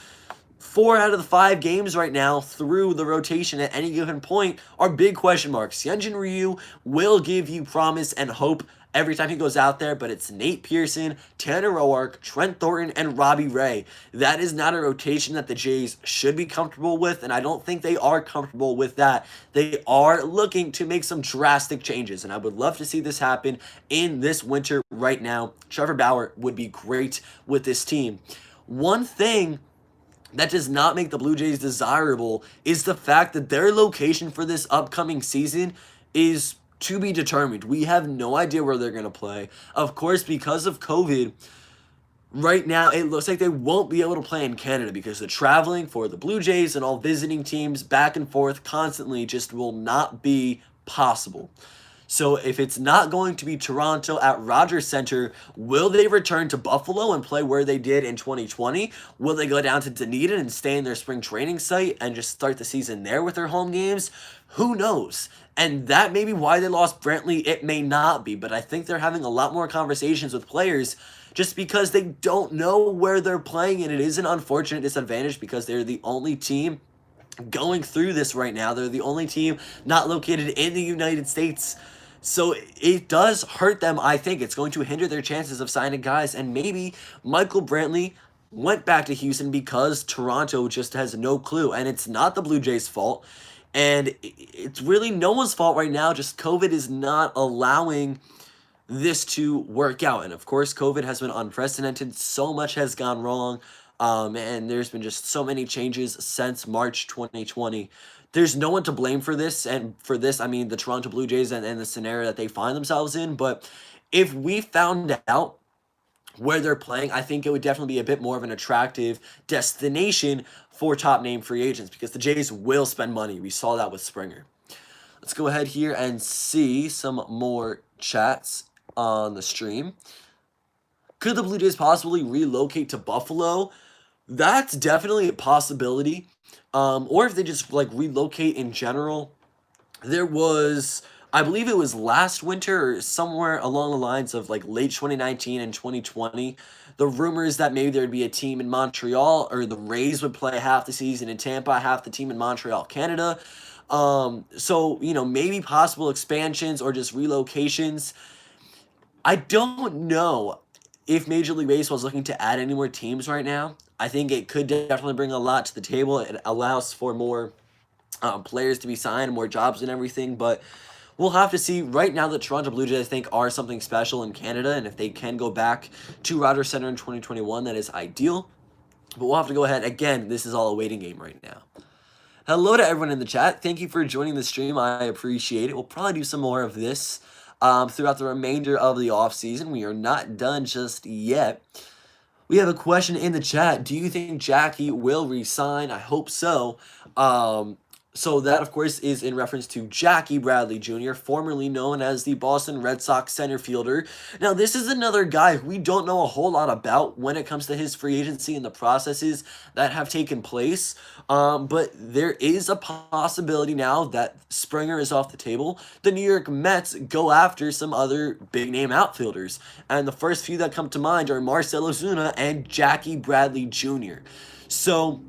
4 out of the 5 games right now through the rotation at any given point are big question marks. Hyunjin Ryu will give you promise and hope every time he goes out there, but it's Nate Pearson, Tanner Roark, Trent Thornton, and Robbie Ray. That is not a rotation that the Jays should be comfortable with, and I don't think they are comfortable with that. They are looking to make some drastic changes, and I would love to see this happen in this winter right now. Trevor Ballard would be great with this team. One thing that does not make the Blue Jays desirable is the fact that their location for this upcoming season is to be determined. We have no idea where they're going to play. Of course, because of COVID, right now it looks like they won't be able to play in Canada because the traveling for the Blue Jays and all visiting teams back and forth constantly just will not be possible. So if it's not going to be Toronto at Rogers Center, will they return to Buffalo and play where they did in 2020? Will they go down to Dunedin and stay in their spring training site and just start the season there with their home games? Who knows? And that may be why they lost Brantley. It may not be, but I think they're having a lot more conversations with players just because they don't know where they're playing, and it is an unfortunate disadvantage because they're the only team going through this right now. They're the only team not located in the United States. So it does hurt them. I think it's going to hinder their chances of signing guys. And maybe Michael Brantley went back to Houston because Toronto just has no clue. And it's not the Blue Jays' fault. And it's really no one's fault right now. Just COVID is not allowing this to work out. And of course, COVID has been unprecedented. So much has gone wrong. And there's been just so many changes since March 2020. There's no one to blame for this, and for this, I mean the Toronto Blue Jays and the scenario that they find themselves in, but if we found out where they're playing, I think it would definitely be a bit more of an attractive destination for top-name free agents, because the Jays will spend money. We saw that with Springer. Let's go ahead here and see some more chats on the stream. Could the Blue Jays possibly relocate to Buffalo? That's definitely a possibility. Or if they just relocate in general. There was, I believe it was last winter or somewhere along the lines of late 2019 and 2020, the rumors that maybe there'd be a team in Montreal, or the Rays would play half the season in Tampa, half the team in Montreal, Canada. So maybe possible expansions or just relocations. I don't know if Major League Baseball is looking to add any more teams right now. I think it could definitely bring a lot to the table. It allows for more players to be signed, more jobs and everything, but we'll have to see. Right now, the Toronto Blue Jays, I think, are something special in Canada, and if they can go back to Rogers Center in 2021, that is ideal. But we'll have to go ahead. Again, this is all a waiting game right now. Hello to everyone in the chat. Thank you for joining the stream. I appreciate it. We'll probably do some more of this throughout the remainder of the offseason. We are not done just yet. We have a question in the chat. Do you think Jackie will resign? I hope so. So that, of course, is in reference to Jackie Bradley Jr., formerly known as the Boston Red Sox center fielder. Now, this is another guy who we don't know a whole lot about when it comes to his free agency and the processes that have taken place. But there is a possibility now that Springer is off the table. The New York Mets go after some other big-name outfielders. And the first few that come to mind are Marcell Ozuna and Jackie Bradley Jr. So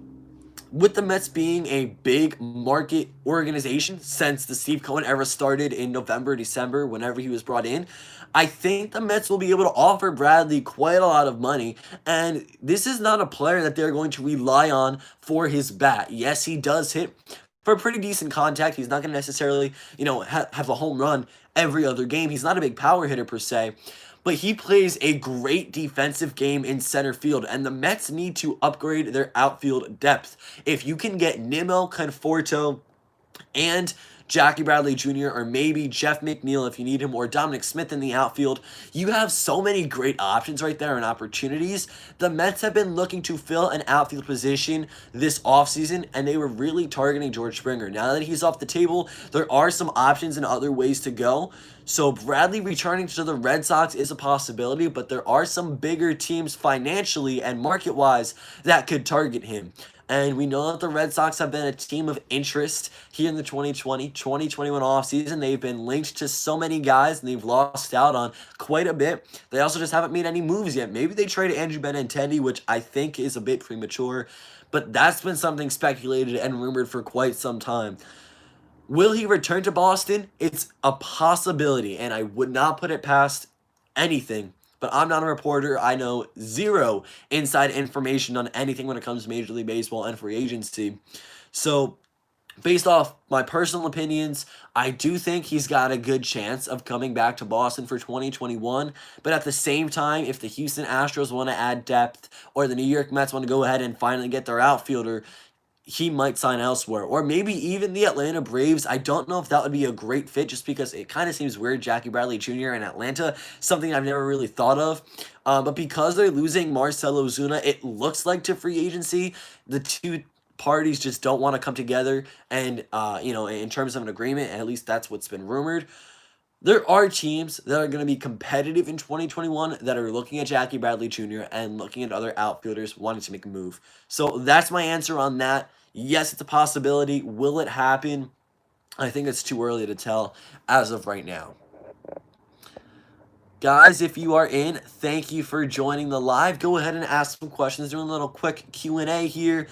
with the Mets being a big market organization since the Steve Cohen era started in November, December, whenever he was brought in, I think the Mets will be able to offer Bradley quite a lot of money, and this is not a player that they're going to rely on for his bat. Yes, he does hit for a pretty decent contact. He's not going to necessarily, have a home run every other game. He's not a big power hitter per se, but he plays a great defensive game in center field, and the Mets need to upgrade their outfield depth. If you can get Nimmo, Conforto, and Jackie Bradley Jr., or maybe Jeff McNeil if you need him, or Dominic Smith in the outfield. You have so many great options right there and opportunities. The Mets have been looking to fill an outfield position this offseason, and they were really targeting George Springer. Now that he's off the table, there are some options and other ways to go. So Bradley returning to the Red Sox is a possibility, but there are some bigger teams financially and market-wise that could target him. And we know that the Red Sox have been a team of interest here in the 2020-2021 offseason. They've been linked to so many guys, and they've lost out on quite a bit. They also just haven't made any moves yet. Maybe they traded Andrew Benintendi, which I think is a bit premature, but that's been something speculated and rumored for quite some time. Will he return to Boston? It's a possibility, and I would not put it past anything. But I'm not a reporter. I know zero inside information on anything when it comes to Major League Baseball and free agency. So, based off my personal opinions, I do think he's got a good chance of coming back to Boston for 2021. But at the same time, if the Houston Astros want to add depth, or the New York Mets want to go ahead and finally get their outfielder, he might sign elsewhere. Or maybe even the Atlanta Braves. I don't know if that would be a great fit, just because it kind of seems weird, Jackie Bradley Jr. in Atlanta, something I've never really thought of. But because they're losing Marcell Ozuna, it looks like to free agency, the two parties just don't want to come together and, in terms of an agreement, at least that's what's been rumored. There are teams that are going to be competitive in 2021 that are looking at Jackie Bradley Jr. and looking at other outfielders wanting to make a move. So that's my answer on that. Yes, it's a possibility. Will it happen? I think it's too early to tell as of right now. Guys, if you are in, thank you for joining the live. Go ahead and ask some questions. Doing a little quick Q&A here.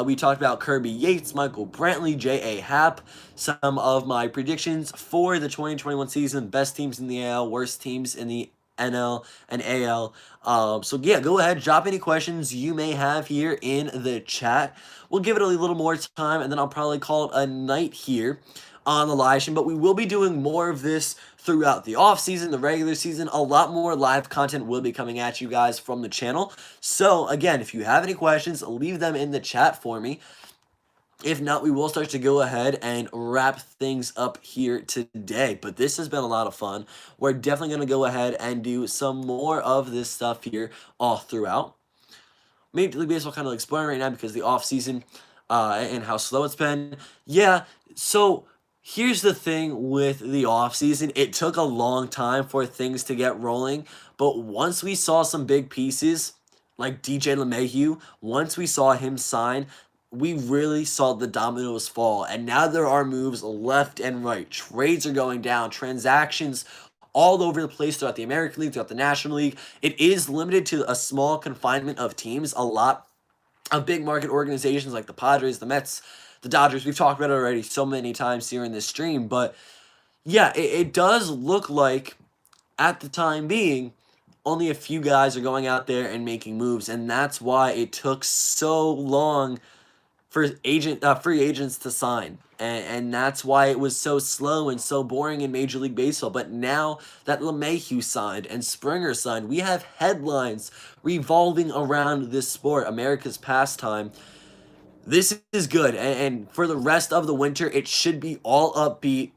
We talked about Kirby, Yates, Michael Brantley, J.A. Happ. Some of my predictions for the 2021 season. Best teams in the AL, worst teams in the NL and AL. So yeah, go ahead, drop any questions you may have here in the chat. We'll give it a little more time, and then I'll probably call it a night here on the live stream, but we will be doing more of this throughout the off season, the regular season. A lot more live content will be coming at you guys from the channel. So again, if you have any questions, leave them in the chat for me. If not, we will start to go ahead and wrap things up here today. But this has been a lot of fun. We're definitely going to go ahead and do some more of this stuff here all throughout. Major League Baseball kind of exploring right now because the off season and how slow it's been. Yeah, so here's the thing with the offseason. It took a long time for things to get rolling, but once we saw some big pieces, like DJ LeMahieu, once we saw him sign, we really saw the dominoes fall, and now there are moves left and right. Trades are going down, transactions all over the place throughout the American League, throughout the National League. It is limited to a small confinement of teams. A lot of big market organizations like the Padres, the Mets, the Dodgers, we've talked about it already so many times here in this stream, but yeah, it does look like, at the time being, only a few guys are going out there and making moves, and that's why it took so long for free agents to sign, and that's why it was so slow and so boring in Major League Baseball. But now that LeMahieu signed and Springer signed, we have headlines revolving around this sport, America's pastime. This is good, and for the rest of the winter, it should be all upbeat.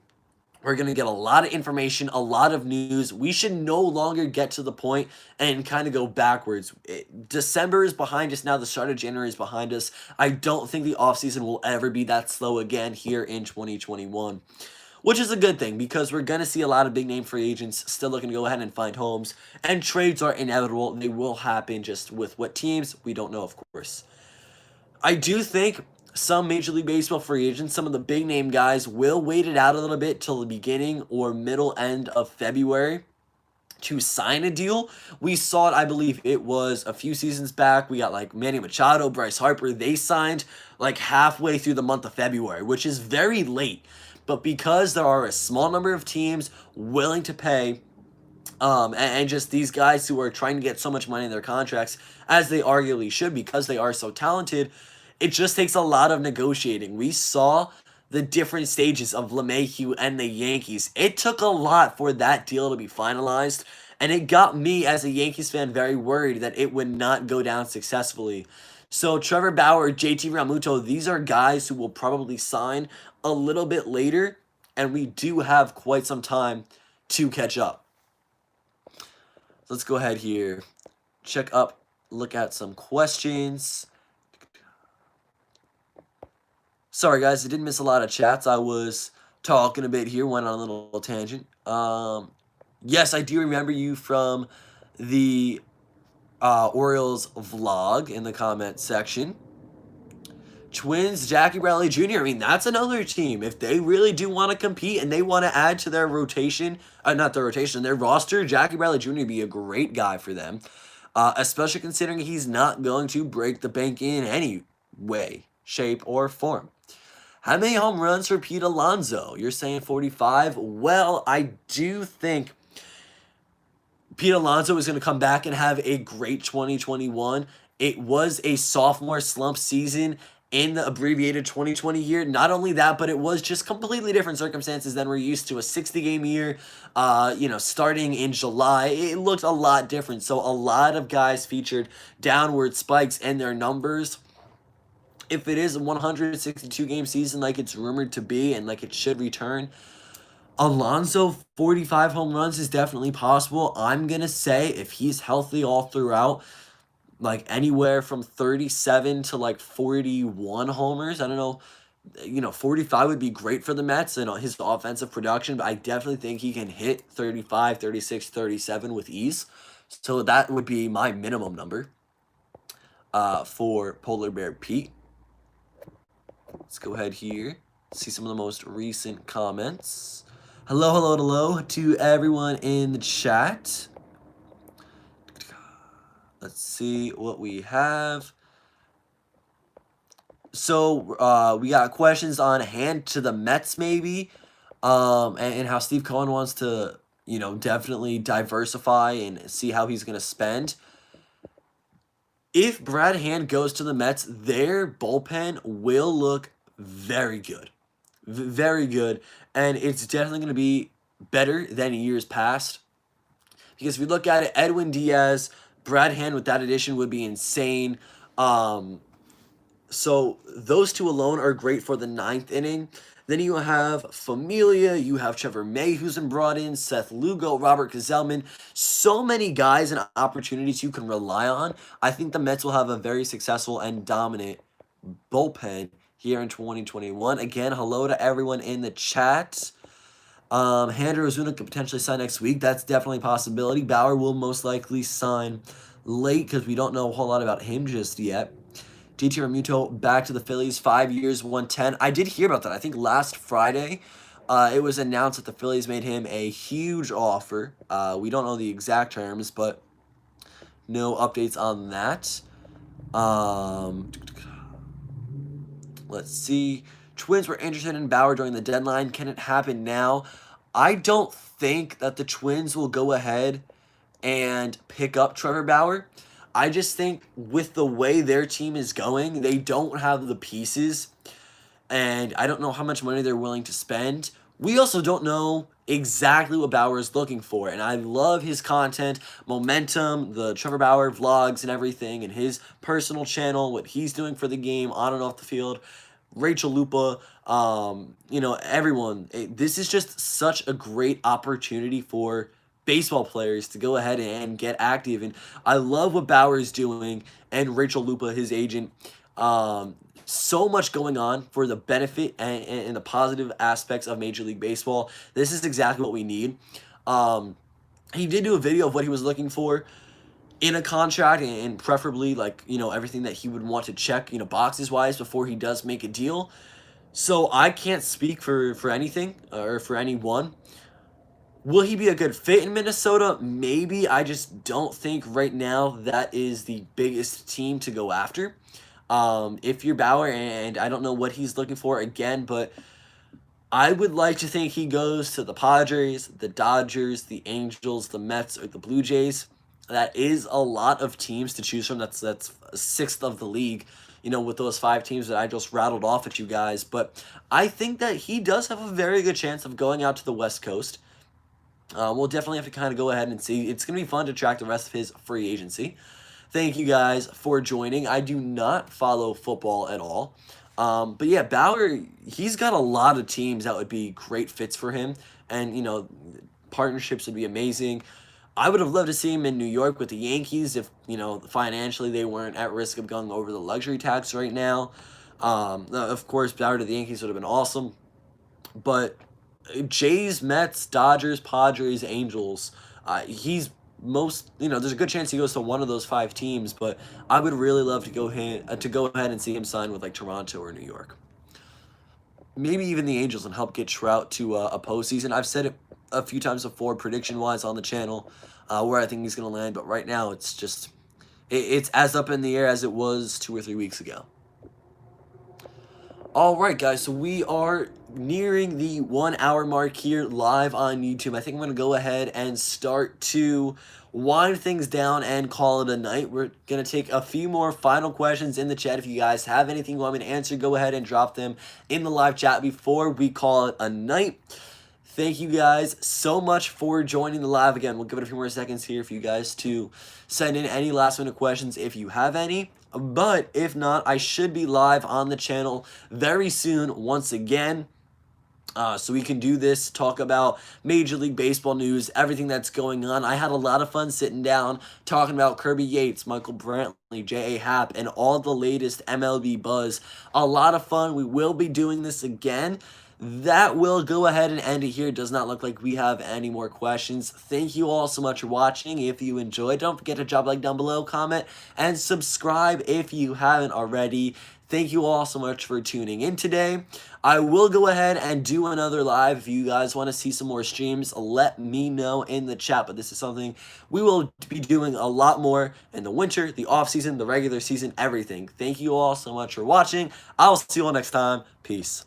We're going to get a lot of information, a lot of news. We should no longer get to the point and kind of go backwards. December is behind us now. The start of January is behind us. I don't think the offseason will ever be that slow again here in 2021, which is a good thing because we're going to see a lot of big-name free agents still looking to go ahead and find homes, and trades are inevitable. They will happen, just with what teams, we don't know, of course. I do think some Major League Baseball free agents, some of the big name guys, will wait it out a little bit till the beginning or middle end of February to sign a deal. We saw it, I believe it was a few seasons back. We got like Manny Machado, Bryce Harper. They signed like halfway through the month of February, which is very late. But because there are a small number of teams willing to pay, and just these guys who are trying to get so much money in their contracts, as they arguably should because they are so talented, it just takes a lot of negotiating. We saw the different stages of LeMahieu and the Yankees. It took a lot for that deal to be finalized, and it got me as a Yankees fan very worried that it would not go down successfully. So Trevor Ballard, JT Realmuto, these are guys who will probably sign a little bit later, and we do have quite some time to catch up. Let's go ahead here, look at some questions. Sorry, guys, I didn't miss a lot of chats. I was talking a bit here, went on a little tangent. Yes, I do remember you from the Orioles vlog in the comment section. Twins, Jackie Bradley Jr. I mean, that's another team. If they really do want to compete and they want to add to their rotation, not their rotation, their roster, Jackie Bradley Jr. would be a great guy for them. Especially considering he's not going to break the bank in any way, shape, or form. How many home runs for Pete Alonso? You're saying 45? Well, I do think Pete Alonso is going to come back and have a great 2021. It was a sophomore slump season in the abbreviated 2020 year. Not only that, but it was just completely different circumstances than we're used to. A 60-game year, starting in July. It looked a lot different. So a lot of guys featured downward spikes in their numbers. If it is a 162-game season like it's rumored to be and like it should return, Alonso 45 home runs is definitely possible. I'm going to say if he's healthy all throughout, like anywhere from 37 to like 41 homers. I don't know, 45 would be great for the Mets and his offensive production, but I definitely think he can hit 35, 36, 37 with ease. So that would be my minimum number for Polar Bear Pete. Let's go ahead here, see some of the most recent comments. Hello to everyone in the chat. Let's see what we have. So we got questions on hand to the Mets maybe, and how Steve Cohen wants to, definitely diversify and see how he's going to spend. If Brad Hand goes to the Mets, their bullpen will look very good. Very good. And it's definitely going to be better than years past. Because if we look at it, Edwin Diaz, Brad Hand with that addition would be insane. So those two alone are great for the 9th inning. Then you have Familia, you have Trevor May who's been brought in, Seth Lugo, Robert Gazelman. So many guys and opportunities you can rely on. I think the Mets will have a very successful and dominant bullpen here in 2021. Again, hello to everyone in the chat. Hander Ozuna could potentially sign next week. That's definitely a possibility. Bauer will most likely sign late because we don't know a whole lot about him just yet. JT Realmuto back to the Phillies, 5 years, 110. I did hear about that. I think last Friday it was announced that the Phillies made him a huge offer. We don't know the exact terms, but no updates on that. Let's see. Twins were interested in Bauer during the deadline. Can it happen now? I don't think that the Twins will go ahead and pick up Trevor Bauer. I just think with the way their team is going, they don't have the pieces, and I don't know how much money they're willing to spend. We also don't know exactly what Bauer is looking for, and I love his content, Momentum, the Trevor Bauer vlogs and everything, and his personal channel, what he's doing for the game on and off the field. Rachel Lupa, everyone. This is just such a great opportunity for baseball players to go ahead and get active, and I love what Bauer is doing and Rachel Lupa, his agent. So much going on for the benefit and the positive aspects of Major League Baseball. This is exactly what we need. He did do a video of what he was looking for in a contract, and preferably everything that he would want to check boxes wise before he does make a deal. So I can't speak for anything or for anyone. Will he be a good fit in Minnesota? Maybe. I just don't think right now that is the biggest team to go after. If you're Bauer, and I don't know what he's looking for again, but I would like to think he goes to the Padres, the Dodgers, the Angels, the Mets, or the Blue Jays. That is a lot of teams to choose from. That's sixth of the league, with those 5 teams that I just rattled off at you guys. But I think that he does have a very good chance of going out to the West Coast. We'll definitely have to kind of go ahead and see. It's going to be fun to track the rest of his free agency. Thank you guys for joining. I do not follow football at all. But yeah, Ballard, he's got a lot of teams that would be great fits for him. And, partnerships would be amazing. I would have loved to see him in New York with the Yankees if, financially they weren't at risk of going over the luxury tax right now. Of course, Ballard to the Yankees would have been awesome. But Jays, Mets, Dodgers, Padres, Angels, he's there's a good chance he goes to one of those 5 teams, but I would really love to go ahead and see him sign with like Toronto or New York. Maybe even the Angels and help get Trout to a postseason. I've said it a few times before, prediction-wise on the channel, where I think he's going to land, but right now it's just it's as up in the air as it was 2 or 3 weeks ago. All right, guys, so we are nearing the 1 hour mark here live on YouTube. I think I'm going to go ahead and start to wind things down and call it a night. We're going to take a few more final questions in the chat. If you guys have anything you want me to answer, go ahead and drop them in the live chat before we call it a night. Thank you guys so much for joining the live. Again, we'll give it a few more seconds here for you guys to send in any last minute questions if you have any. But if not, I should be live on the channel very soon once again. So we can do this, talk about Major League Baseball news, everything that's going on. I had a lot of fun sitting down, talking about Kirby Yates, Michael Brantley, J.A. Happ, and all the latest MLB buzz. A lot of fun. We will be doing this again. That will go ahead and end it here. It does not look like we have any more questions. Thank you all so much for watching. If you enjoyed, don't forget to drop a like down below, comment, and subscribe if you haven't already. Thank you all so much for tuning in today. I will go ahead and do another live. If you guys want to see some more streams, let me know in the chat. But this is something we will be doing a lot more in the winter, the off season, the regular season, everything. Thank you all so much for watching. I'll see you all next time. Peace.